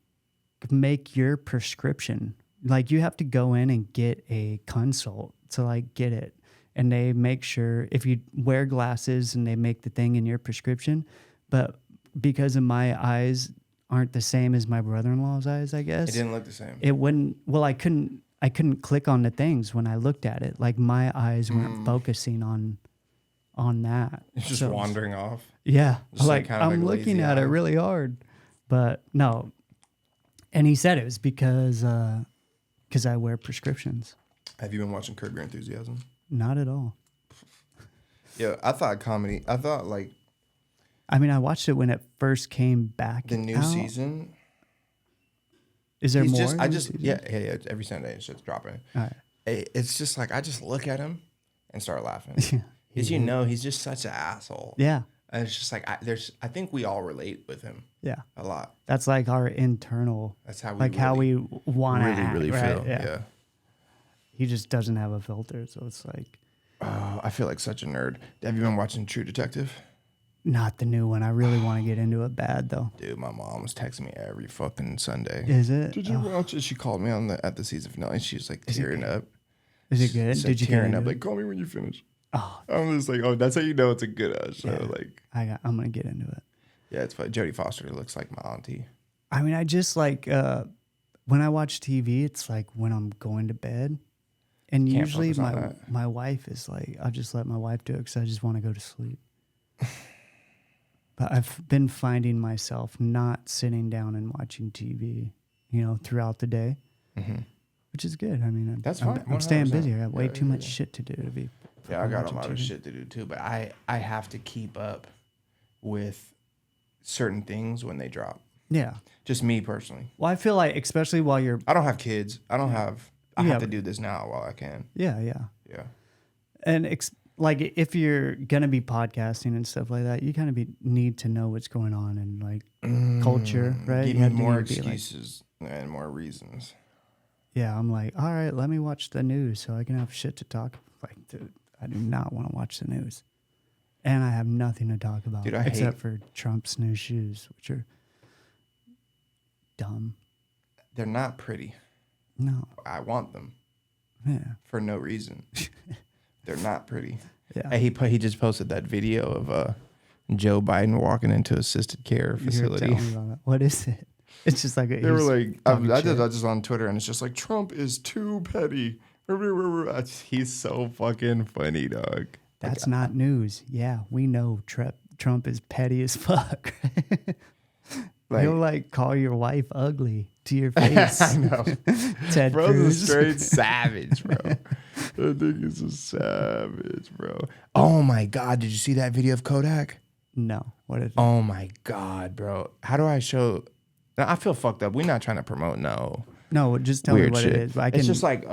[SPEAKER 1] make your prescription. Like you have to go in and get a consult to like get it. And they make sure if you wear glasses and they make the thing in your prescription, but because of my eyes aren't the same as my brother-in-law's eyes, I guess.
[SPEAKER 2] It didn't look the same.
[SPEAKER 1] It wouldn't, well, I couldn't click on the things when I looked at it. Like my eyes weren't focusing on that.
[SPEAKER 2] It's just wandering off.
[SPEAKER 1] Yeah.
[SPEAKER 2] Just
[SPEAKER 1] Like
[SPEAKER 2] kind of
[SPEAKER 1] I'm
[SPEAKER 2] like
[SPEAKER 1] looking at it really hard, but no. And he said it was because I wear prescriptions.
[SPEAKER 2] Have you been watching Curb Your Enthusiasm?
[SPEAKER 1] Not at all.
[SPEAKER 2] Yeah, I thought comedy. I thought like.
[SPEAKER 1] I mean, I watched it when it first came back.
[SPEAKER 2] The new season.
[SPEAKER 1] Is there more?
[SPEAKER 2] Yeah. Every Sunday it's just dropping.
[SPEAKER 1] All right.
[SPEAKER 2] It's just like I just look at him and start laughing. Because you know he's just such an asshole.
[SPEAKER 1] Yeah.
[SPEAKER 2] And it's just like I think we all relate with him.
[SPEAKER 1] Yeah.
[SPEAKER 2] A lot.
[SPEAKER 1] That's like our internal.
[SPEAKER 2] That's how we
[SPEAKER 1] like how we want to
[SPEAKER 2] really
[SPEAKER 1] right?
[SPEAKER 2] feel. Yeah.
[SPEAKER 1] He just doesn't have a filter, so it's like.
[SPEAKER 2] I feel like such a nerd. Have you been watching True Detective?
[SPEAKER 1] Not the new one. I really want to get into it bad though.
[SPEAKER 2] Dude, my mom was texting me every fucking Sunday.
[SPEAKER 1] Is it?
[SPEAKER 2] Did you watch it? She called me at the season finale. She was like tearing up.
[SPEAKER 1] Is it good?
[SPEAKER 2] Did you tearing up? Like, call me when you finish.
[SPEAKER 1] Oh,
[SPEAKER 2] I'm just like, oh, that's how you know it's a good show.
[SPEAKER 1] Yeah.
[SPEAKER 2] Like,
[SPEAKER 1] I'm gonna get into it.
[SPEAKER 2] Yeah, it's fun. Jodie Foster looks like my auntie.
[SPEAKER 1] I mean, I just like when I watch TV, it's like when I'm going to bed, and
[SPEAKER 2] Can't
[SPEAKER 1] usually
[SPEAKER 2] focus on
[SPEAKER 1] my wife is like, I'll just let my wife do it because I just want to go to sleep. But I've been finding myself not sitting down and watching TV, throughout the day, which is good. I mean,
[SPEAKER 2] that's fine.
[SPEAKER 1] I'm staying busy. I have way too much shit to do to be.
[SPEAKER 2] Yeah, I got a lot of shit to do too, but I have to keep up with certain things when they drop.
[SPEAKER 1] Yeah.
[SPEAKER 2] Just me personally.
[SPEAKER 1] Well, I feel like, especially while you're...
[SPEAKER 2] I don't have kids. I have to do this now while I can.
[SPEAKER 1] Yeah. And like, if you're going to be podcasting and stuff like that, you kind of need to know what's going on in like culture, right?
[SPEAKER 2] Give me more excuses and more reasons.
[SPEAKER 1] Yeah, I'm like, all right, let me watch the news so I can have shit to talk. Like, dude, I do not want to watch the news. And I have nothing to talk about except for Trump's new shoes, which are dumb.
[SPEAKER 2] They're not pretty.
[SPEAKER 1] No.
[SPEAKER 2] I want them.
[SPEAKER 1] Yeah.
[SPEAKER 2] For no reason. They're not pretty.
[SPEAKER 1] Yeah.
[SPEAKER 2] Hey, he just posted that video of Joe Biden walking into assisted care facility.
[SPEAKER 1] You're telling me about that. What is it? It's just like
[SPEAKER 2] they were like, I did that just on Twitter, and it's just like Trump is too petty. He's so fucking funny, dog.
[SPEAKER 1] That's not news. Yeah, we know Trump is petty as fuck. He'll like call your wife ugly to your face.
[SPEAKER 2] I know.
[SPEAKER 1] Ted
[SPEAKER 2] Bro's
[SPEAKER 1] Cruz.
[SPEAKER 2] a straight savage, bro. That thing is a savage, bro. Oh my God, did you see that video of Kodak?
[SPEAKER 1] No. What is it?
[SPEAKER 2] Oh my God, bro. How do I show? Now, I feel fucked up. We're not trying to promote
[SPEAKER 1] No, just tell me what
[SPEAKER 2] shit.
[SPEAKER 1] it is.
[SPEAKER 2] It's just like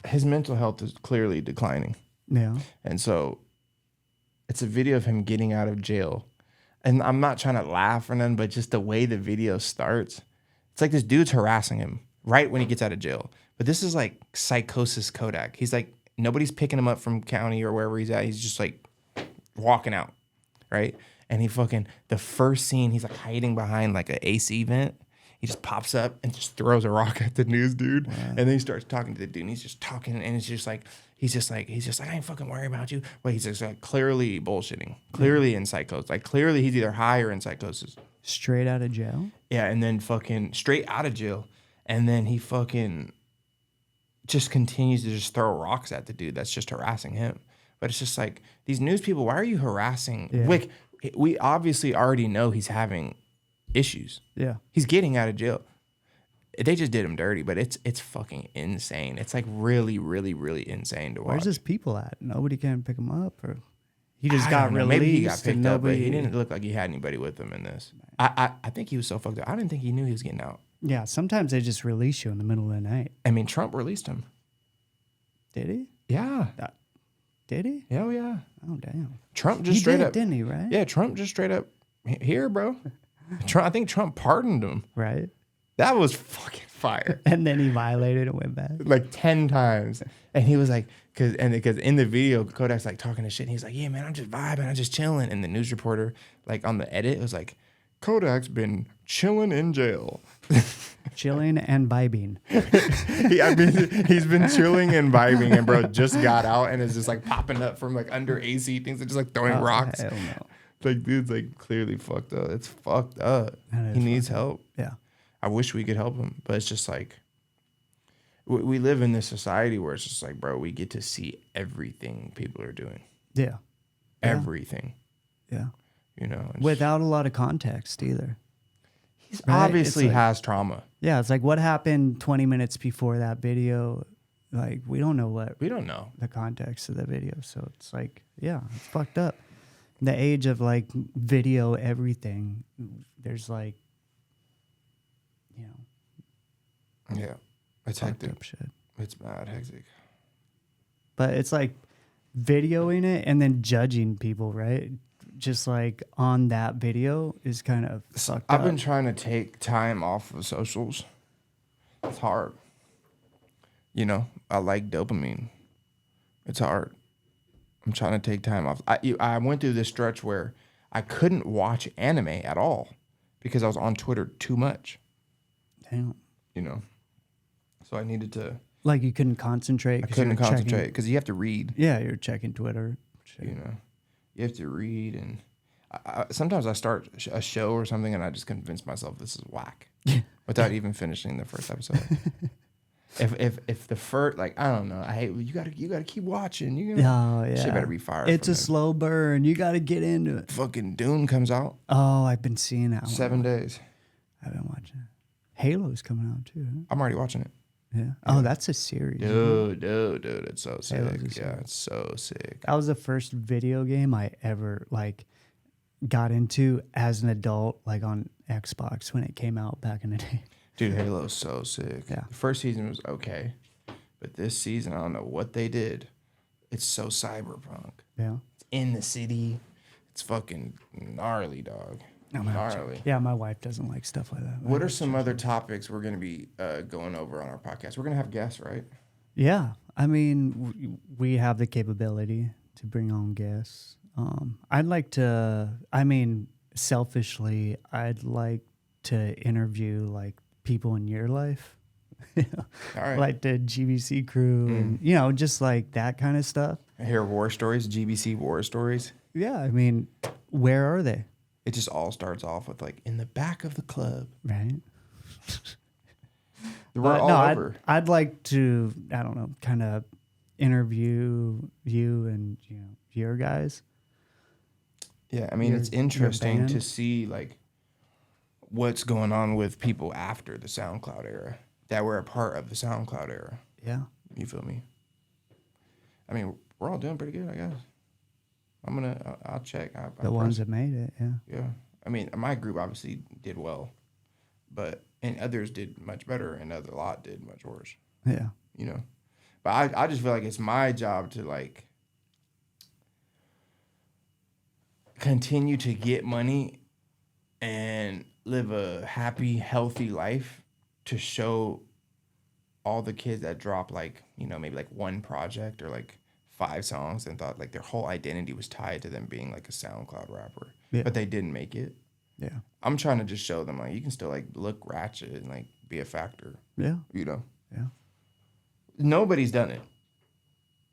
[SPEAKER 2] his mental health is clearly declining.
[SPEAKER 1] Yeah.
[SPEAKER 2] And so it's a video of him getting out of jail. And I'm not trying to laugh or nothing, but just the way the video starts, it's like this dude's harassing him right when he gets out of jail. But this is like psychosis Kodak. He's like, nobody's picking him up from county or wherever he's at. He's just like walking out, right? And the first scene, he's like hiding behind like an AC vent. He just pops up and just throws a rock at the news dude. Wow. And then he starts talking to the dude and he's just talking and it's just like, he's just like, I ain't fucking worried about you. But he's just like clearly bullshitting, clearly in psychosis. Like clearly he's either high or in psychosis.
[SPEAKER 1] Straight out of jail?
[SPEAKER 2] Yeah, and then fucking straight out of jail. And then he fucking just continues to just throw rocks at the dude that's just harassing him. But it's just like, these news people, why are you harassing? Yeah. Like, we obviously already know he's having issues.
[SPEAKER 1] Yeah.
[SPEAKER 2] He's getting out of jail. They just did him dirty, but it's fucking insane. It's like really, really, really insane to watch.
[SPEAKER 1] Where's his people at? Nobody can pick him up? Or he just got released?
[SPEAKER 2] Maybe he got picked up, but he didn't look like he had anybody with him in this. I think he was so fucked up. I didn't think he knew he was getting out.
[SPEAKER 1] Yeah, sometimes they just release you in the middle of the night.
[SPEAKER 2] I mean, Trump released him.
[SPEAKER 1] Did he?
[SPEAKER 2] Yeah.
[SPEAKER 1] Did he?
[SPEAKER 2] Hell yeah.
[SPEAKER 1] Oh, damn.
[SPEAKER 2] Trump just straight up.
[SPEAKER 1] Didn't he, right?
[SPEAKER 2] Yeah, Trump just straight up, here, bro. I think Trump pardoned him.
[SPEAKER 1] Right.
[SPEAKER 2] That was fucking fire.
[SPEAKER 1] And then he violated and went back.
[SPEAKER 2] Like 10 times. And he was like, because in the video, Kodak's like talking to shit. And he's like, yeah, man, I'm just vibing. I'm just chilling. And the news reporter, like on the edit, was like, Kodak's been chilling in jail.
[SPEAKER 1] Chilling and vibing.
[SPEAKER 2] He's been chilling and vibing, and bro just got out and is just like popping up from like under AC things and just like throwing rocks.
[SPEAKER 1] Hell no.
[SPEAKER 2] Like, dude's like clearly fucked up. It's fucked up. He needs help.
[SPEAKER 1] Yeah.
[SPEAKER 2] I wish we could help him, but it's just like we live in this society where it's just like, bro, we get to see everything people are doing.
[SPEAKER 1] Yeah.
[SPEAKER 2] Everything.
[SPEAKER 1] Yeah.
[SPEAKER 2] You know,
[SPEAKER 1] without a lot of context either.
[SPEAKER 2] He obviously has trauma.
[SPEAKER 1] Yeah, it's like what happened 20 minutes before that video. Like we don't know the context of the video. So it's like, yeah, it's fucked up. The age of like video everything. There's like, you know.
[SPEAKER 2] Yeah, it's hectic.
[SPEAKER 1] Shit.
[SPEAKER 2] It's mad hectic.
[SPEAKER 1] But it's like videoing it and then judging people, right? Just like on that video is kind of sucked up.
[SPEAKER 2] I've been trying to take time off of socials. It's hard. You know, I like dopamine. It's hard. I'm trying to take time off. I went through this stretch where I couldn't watch anime at all because I was on Twitter too much.
[SPEAKER 1] Damn.
[SPEAKER 2] You know, so I needed to.
[SPEAKER 1] Like you couldn't concentrate.
[SPEAKER 2] I couldn't concentrate because you have to read.
[SPEAKER 1] Yeah, you're checking Twitter.
[SPEAKER 2] You know. You have to read, and sometimes I start a show or something, and I just convince myself this is whack without even finishing the first episode. if the first, like, I don't know, I hate you gotta keep watching. You know, shit better be fired.
[SPEAKER 1] It's a slow burn. You gotta get into it.
[SPEAKER 2] Fucking Dune comes out.
[SPEAKER 1] Oh, I've been seeing that.
[SPEAKER 2] 7 days.
[SPEAKER 1] I've been watching it. Halo's coming out too. Huh?
[SPEAKER 2] I'm already watching it.
[SPEAKER 1] Yeah. Oh, that's a series.
[SPEAKER 2] Dude, it's so sick. Yeah, it's so sick.
[SPEAKER 1] That was the first video game I ever like got into as an adult, like on Xbox when it came out back in the day.
[SPEAKER 2] Dude, Halo's so sick.
[SPEAKER 1] Yeah.
[SPEAKER 2] The first season was okay, but this season, I don't know what they did. It's so cyberpunk.
[SPEAKER 1] Yeah.
[SPEAKER 2] It's in the city. It's fucking gnarly, dog. Gnarly.
[SPEAKER 1] Yeah, my wife doesn't like stuff like that.
[SPEAKER 2] What are some other topics we're going to be going over on our podcast? We're going to have guests, right?
[SPEAKER 1] Yeah. I mean, we have the capability to bring on guests. I'd like to, selfishly, I'd like to interview like people in your life. All right. Like the GBC crew and, you know, just like that kind of stuff.
[SPEAKER 2] I hear war stories, GBC war stories.
[SPEAKER 1] Yeah. I mean, where are they?
[SPEAKER 2] It just all starts off with like in the back of the club.
[SPEAKER 1] Right.
[SPEAKER 2] We're all over.
[SPEAKER 1] I'd like to, I don't know, kind of interview you and, you know, your guys.
[SPEAKER 2] Yeah. I mean, it's interesting to see like what's going on with people after the SoundCloud era that were a part of the SoundCloud era.
[SPEAKER 1] Yeah.
[SPEAKER 2] You feel me? I mean, we're all doing pretty good, I guess. I'll check.
[SPEAKER 1] The ones that made it, yeah.
[SPEAKER 2] Yeah. I mean, my group obviously did well, and others did much better, and a lot did much worse.
[SPEAKER 1] Yeah.
[SPEAKER 2] You know? But I just feel like it's my job to, like, continue to get money and live a happy, healthy life to show all the kids that drop, like, you know, maybe, like, one project or, like, 5 songs and thought like their whole identity was tied to them being like a SoundCloud rapper, but they didn't make it.
[SPEAKER 1] Yeah.
[SPEAKER 2] I'm trying to just show them like you can still like look ratchet and like be a factor.
[SPEAKER 1] Yeah.
[SPEAKER 2] You know.
[SPEAKER 1] Yeah.
[SPEAKER 2] Nobody's done it.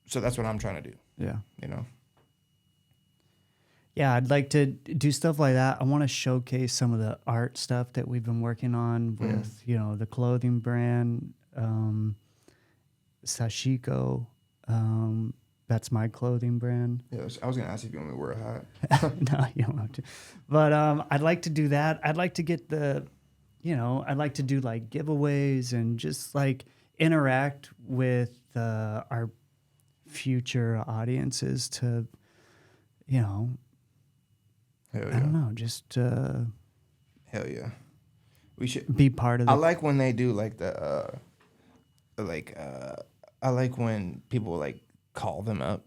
[SPEAKER 2] So that's what I'm trying to do.
[SPEAKER 1] Yeah.
[SPEAKER 2] You know.
[SPEAKER 1] Yeah, I'd like to do stuff like that. I want to showcase some of the art stuff that we've been working on with, you know, the clothing brand, Sashiko. That's my clothing brand.
[SPEAKER 2] Yeah, I was gonna ask if you want me to wear a hat.
[SPEAKER 1] No, you don't have to. But I'd like to do that. I'd like to get I'd like to do like giveaways and just like interact with our future audiences to, you know,
[SPEAKER 2] Hell yeah.
[SPEAKER 1] I don't know, just
[SPEAKER 2] Hell yeah. We should
[SPEAKER 1] be part of it.
[SPEAKER 2] I like when they do like I like when people like call them up.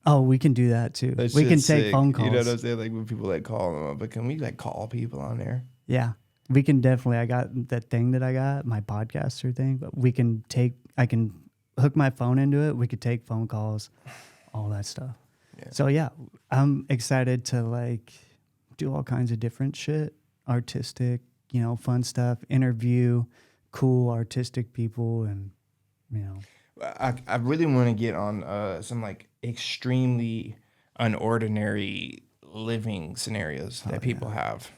[SPEAKER 1] Oh, we can do that too.
[SPEAKER 2] That
[SPEAKER 1] We can
[SPEAKER 2] shit's
[SPEAKER 1] take
[SPEAKER 2] sick.
[SPEAKER 1] phone calls.
[SPEAKER 2] You know what I'm saying? Like when people like call them up, but can we like call people on there?
[SPEAKER 1] Yeah, we can definitely. I got that thing that I got, my podcaster thing, but I can hook my phone into it. We could take phone calls, all that stuff.
[SPEAKER 2] Yeah.
[SPEAKER 1] So yeah, I'm excited to like do all kinds of different shit, artistic, you know, fun stuff, interview cool artistic people, and you know.
[SPEAKER 2] I really want to get on some like extremely unordinary living scenarios that people have.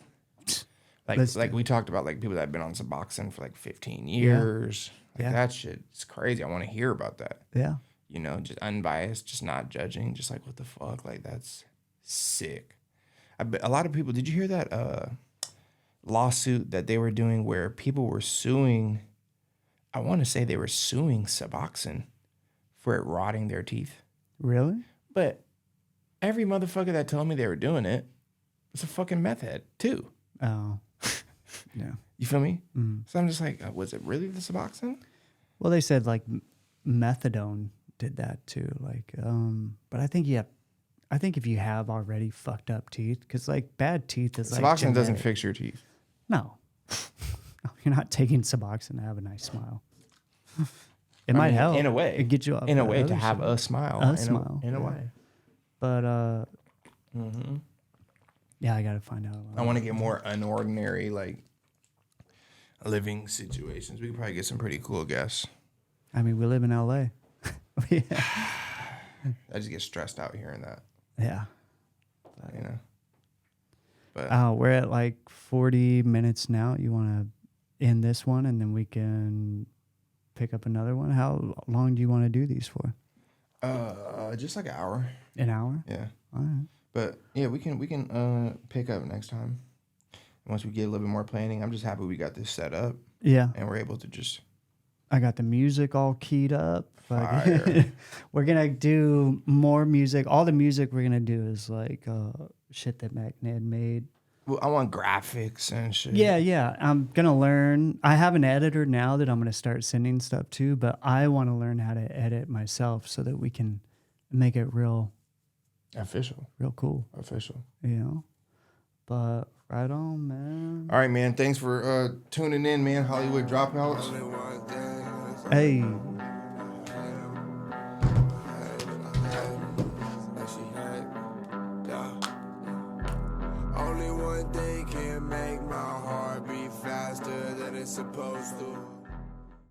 [SPEAKER 2] Like we talked about, like people that have been on Suboxone for like 15 years.
[SPEAKER 1] Yeah.
[SPEAKER 2] Like that shit is crazy. I want to hear about that.
[SPEAKER 1] Yeah.
[SPEAKER 2] You know, just unbiased, just not judging, just like what the fuck, like that's sick. A lot of people. Did you hear that lawsuit that they were doing where people were suing? I want to say they were suing Suboxone for it rotting their teeth.
[SPEAKER 1] Really?
[SPEAKER 2] But every motherfucker that told me they were doing it was a fucking meth head too.
[SPEAKER 1] Oh. Yeah.
[SPEAKER 2] You feel me?
[SPEAKER 1] Mm.
[SPEAKER 2] So I'm just like, was it really the Suboxone?
[SPEAKER 1] Well, they said like methadone did that too. Like, but I think if you have already fucked up teeth, because like bad teeth is like
[SPEAKER 2] Suboxone doesn't
[SPEAKER 1] genetic.
[SPEAKER 2] fix your teeth.
[SPEAKER 1] No. You're not taking Suboxone to have a nice smile. It might help
[SPEAKER 2] in a way.
[SPEAKER 1] It get you off
[SPEAKER 2] in a
[SPEAKER 1] that
[SPEAKER 2] way to
[SPEAKER 1] other
[SPEAKER 2] have
[SPEAKER 1] shit.
[SPEAKER 2] a smile. In a way.
[SPEAKER 1] But yeah, I gotta find out.
[SPEAKER 2] I want to get more unordinary like living situations. We could probably get some pretty cool guests.
[SPEAKER 1] I mean, we live in LA. Yeah.
[SPEAKER 2] I just get stressed out hearing that.
[SPEAKER 1] Yeah.
[SPEAKER 2] You know. But
[SPEAKER 1] We're at like 40 minutes now. You want to end this one and then we can pick up another one? How long do you want to do these for?
[SPEAKER 2] just like an hour.
[SPEAKER 1] An hour?
[SPEAKER 2] Yeah.
[SPEAKER 1] All right.
[SPEAKER 2] But yeah, we can pick up next time. Once we get a little bit more planning. I'm just happy we got this set up.
[SPEAKER 1] Yeah.
[SPEAKER 2] And we're able to just
[SPEAKER 1] I got the music all keyed up.
[SPEAKER 2] Fire.
[SPEAKER 1] We're going to do more music. All the music we're going to do is like shit that Mackned made.
[SPEAKER 2] Well, I want graphics and shit.
[SPEAKER 1] Yeah. I'm going to learn. I have an editor now that I'm going to start sending stuff to, but I want to learn how to edit myself so that we can make it real cool.
[SPEAKER 2] Official.
[SPEAKER 1] You know? But right on, man.
[SPEAKER 2] All right, man. Thanks for tuning in, man. Hollywood Dropouts.
[SPEAKER 1] Hey.
[SPEAKER 3] Only one thing can make my heart beat faster than it's supposed to.